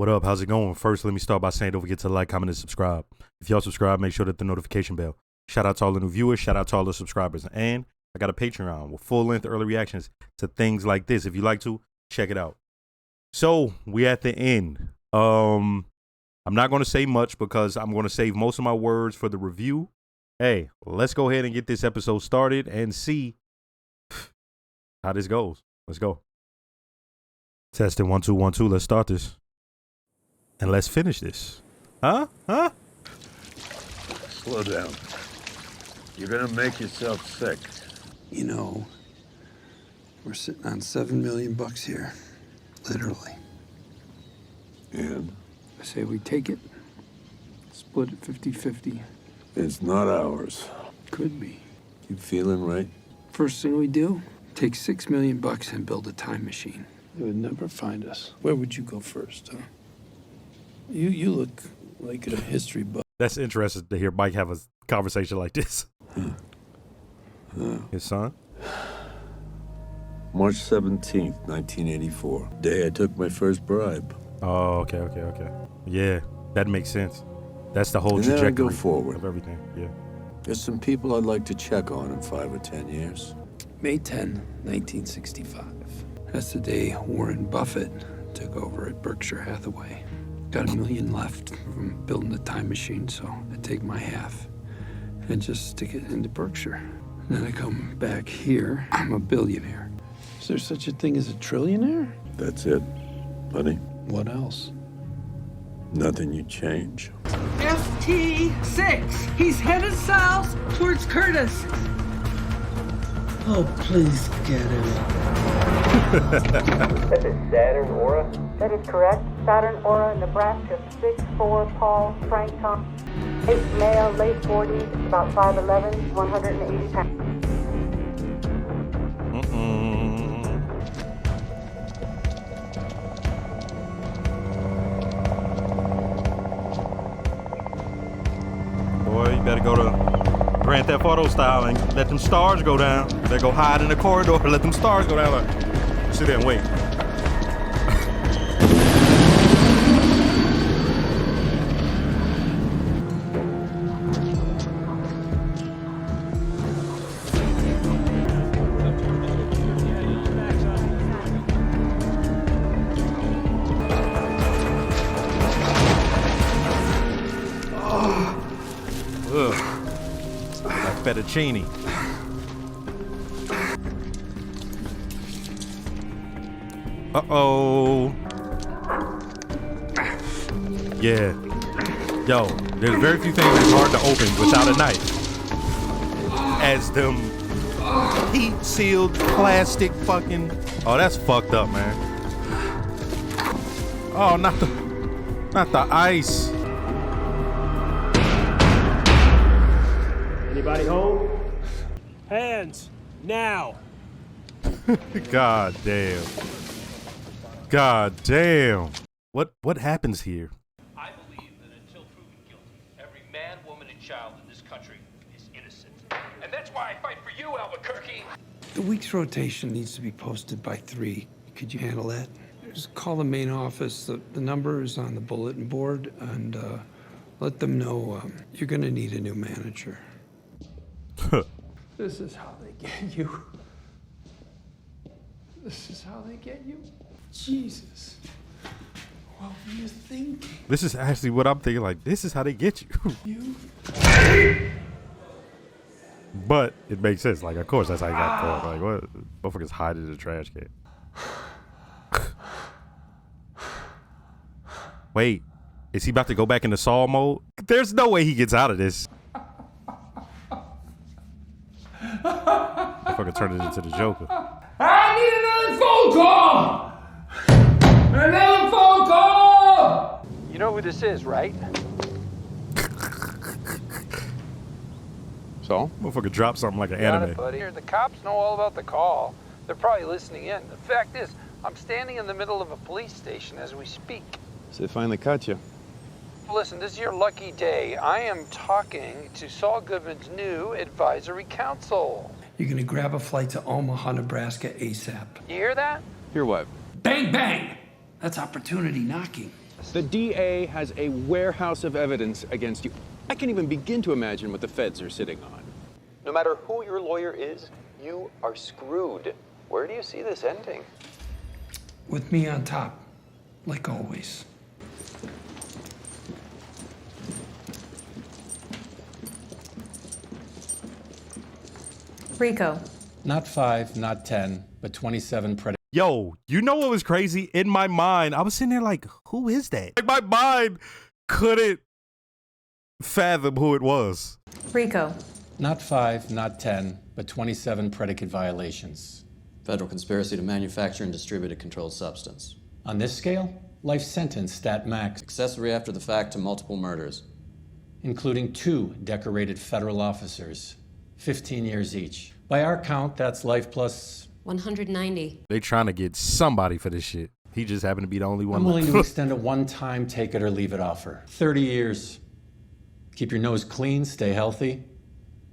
What up? How's it going? First, let me start by saying don't forget to like, comment, and subscribe. If y'all subscribe, make sure to hit the notification bell. Shout out to all the new viewers. Shout out to all the subscribers. And I got a Patreon with full-length early reactions to things like this. If you like to, check it out. So, we at the end. I'm not going to say much because I'm going to save most of my words for the review. Hey, let's go ahead and get this episode started and see how this goes. Let's go. Testing 1 2 1 2. Let's start this. And let's finish this. Huh? Slow down. You're gonna make yourself sick. You know, we're sitting on $7 million here. Literally. And I say we take it, split it 50-50. it's not ours. Could be. You feeling right? First thing we do, take $6 million and build a time machine. They would never find us. Where would you go first, huh? You look like a history buff. That's interesting to hear Mike have a conversation like this. His son? March 17th, 1984. Day I took my first bribe. Oh, okay. Yeah, that makes sense. That's the whole And then I trajectory go forward. of everything. Yeah. There's some people I'd like to check on in 5 or 10 years. May 10, 1965. That's the day Warren Buffett took over at Berkshire Hathaway. Got $1 million left from building the time machine, so I take my half and just stick it into Berkshire. And then I come back here, I'm a billionaire. Is there such a thing as a trillionaire? That's it, buddy. What else? Nothing you change. ST6. He's headed south towards Curtis. Oh, please get him. This is Saturn Aura. That is correct. Saturn Aura, Nebraska, 6'4", Paul, Frank Tom. 8 male, late 40s, about 5'11", 180 pounds. Boy, you better go to Grand Theft Auto style and let them stars go down. They go hide in the corridor and let them stars go down. Like, sit there and wait. Like fettuccine. Uh-oh. Yeah. Yo, there's very few things that's hard to open without a knife. As them heat-sealed plastic fucking... Oh, that's fucked up, man. Oh, not the ice. Anybody home? Hands, now. God damn. What happens here? I believe that until proven guilty, every man, woman, and child in this country is innocent. And that's why I fight for you, Albuquerque. The week's rotation needs to be posted by 3. Could you handle that? Just call the main office. The number is on the bulletin board, and let them know you're gonna need a new manager. This is how they get you. This is how they get you. Jesus. What were you thinking? This is actually what I'm thinking. Like, this is how they get you. You? But it makes sense. Like, of course, that's how you got caught. Like, what? Motherfuckers hide in the trash can. Wait, is he about to go back into Saul mode? There's no way he gets out of this. Motherfucker turned it into the Joker. I need another phone call! Another phone call! You know who this is, right? So? Motherfucker dropped something like an Got anime. it, buddy. The cops know all about the call. They're probably listening in. The fact is, I'm standing in the middle of a police station as we speak. So they finally caught you. Listen, this is your lucky day. I am talking to Saul Goodman's new advisory council. You're gonna grab a flight to Omaha, Nebraska ASAP. You hear that? Hear what? Bang, bang! That's opportunity knocking. justice. The DA has a warehouse of evidence against you. I can't even begin to imagine what the feds are sitting on. No matter who your lawyer is, you are screwed. Where do you see this ending? With me on top, like always. Rico. Not 5, not 10, but 27 predicates. Yo, you know what was crazy? In my mind, I was sitting there like, who is that? Like, my mind couldn't fathom who it was. Rico. Not 5, not 10, but 27 predicate violations. Federal conspiracy to manufacture and distribute a controlled substance. On this scale, life sentence, stat max. Accessory after the fact to multiple murders. Including 2 decorated federal officers, 15 years each. By our count, that's life plus 190. They trying to get somebody for this shit. He just happened to be the only one. I'm willing to extend a one-time take it or leave it offer. 30 years. Keep your nose clean, stay healthy.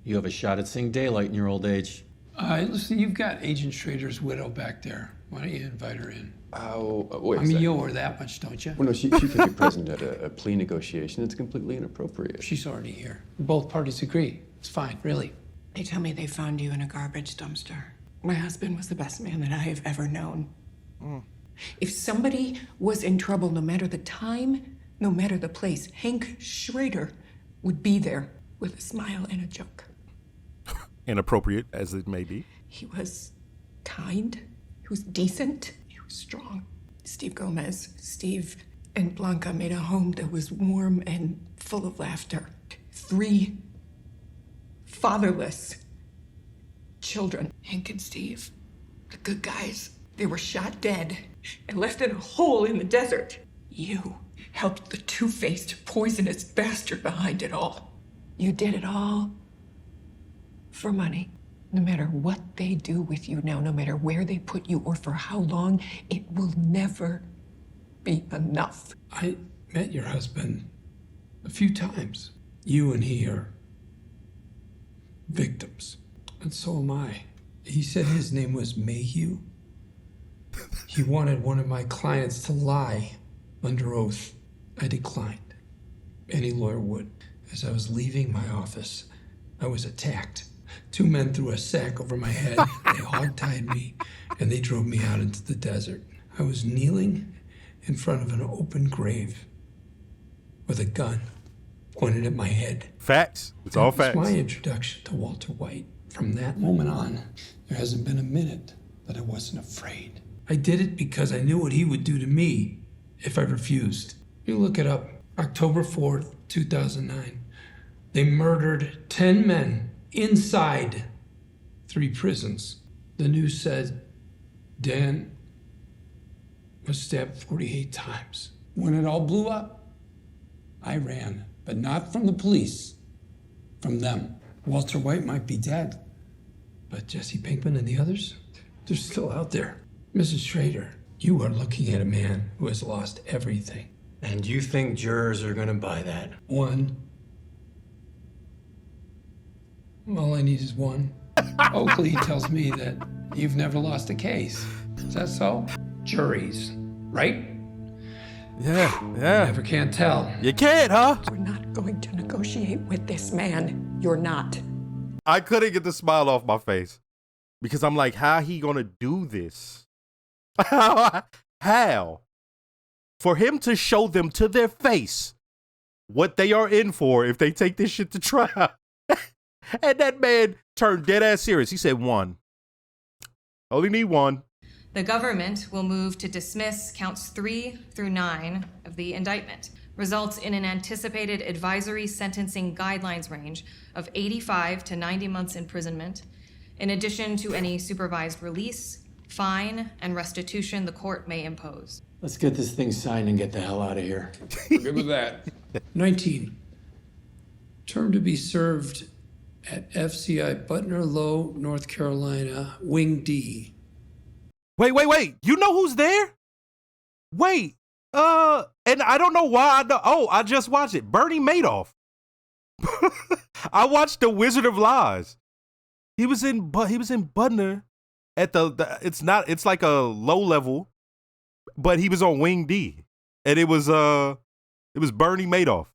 You have a shot at seeing daylight in your old age. Listen, you've got Agent Schrader's widow back there. Why don't you invite her in? Oh, wait a I mean, second. you owe her that much, don't you? Well, no, she can be present at a plea negotiation. It's completely inappropriate. She's already here. Both parties agree. It's fine, really. They tell me they found you in a garbage dumpster. My husband was the best man that I have ever known. If somebody was in trouble, no matter the time, no matter the place, Hank Schrader would be there with a smile and a joke. Inappropriate as it may be. He was kind. He was decent. He was strong. Steve Gomez, Steve and Blanca made a home that was warm and full of laughter. 3 fatherless children. Hank and Steve, the good guys, they were shot dead and left in a hole in the desert. You helped the two-faced, poisonous bastard behind it all. You did it all for money. No matter what they do with you now, no matter where they put you or for how long, it will never be enough. I met your husband a few times. You and he are victims, and so am I. He said his name was Mayhew. He wanted one of my clients to lie under oath. I declined. Any lawyer would. As I was leaving my office, I was attacked. 2 men threw a sack over my head. They hog-tied me, and they drove me out into the desert. I was kneeling in front of an open grave with a gun pointed at my head. Facts. It's all facts. It's my introduction to Walter White. From that moment on, there hasn't been a minute that I wasn't afraid. I did it because I knew what he would do to me if I refused. You look it up. October 4th, 2009. They murdered 10 men inside 3 prisons. The news said Dan was stabbed 48 times. When it all blew up, I ran, but not from the police, from them. Walter White might be dead, but Jesse Pinkman and the others, they're still out there. Mrs. Schrader, you are looking at a man who has lost everything. And you think jurors are gonna buy that? 1. All I need is 1. Oakley tells me that you've never lost a case. Is that so? Juries, right? Yeah. You never can tell. You can't, huh? We're not going to negotiate with this man. You're not. I couldn't get the smile off my face because I'm like, how he gonna do this? How? For him to show them to their face what they are in for if they take this shit to trial. And that man turned dead ass serious. He said 1. Only need 1. The government will move to dismiss counts 3 through 9 of the indictment. Results in an anticipated advisory sentencing guidelines range of 85 to 90 months imprisonment, in addition to any supervised release, fine, and restitution the court may impose. Let's get this thing signed and get the hell out of here. We're good with that. 19. Term to be served at FCI Butner Low, North Carolina, Wing D. Wait. You know who's there? Wait. And I don't know why I know. Oh, I just watched it. Bernie Madoff. I watched The Wizard of Lies. He was in Butner at it's like a low level, but he was on Wing D. and it was Bernie Madoff.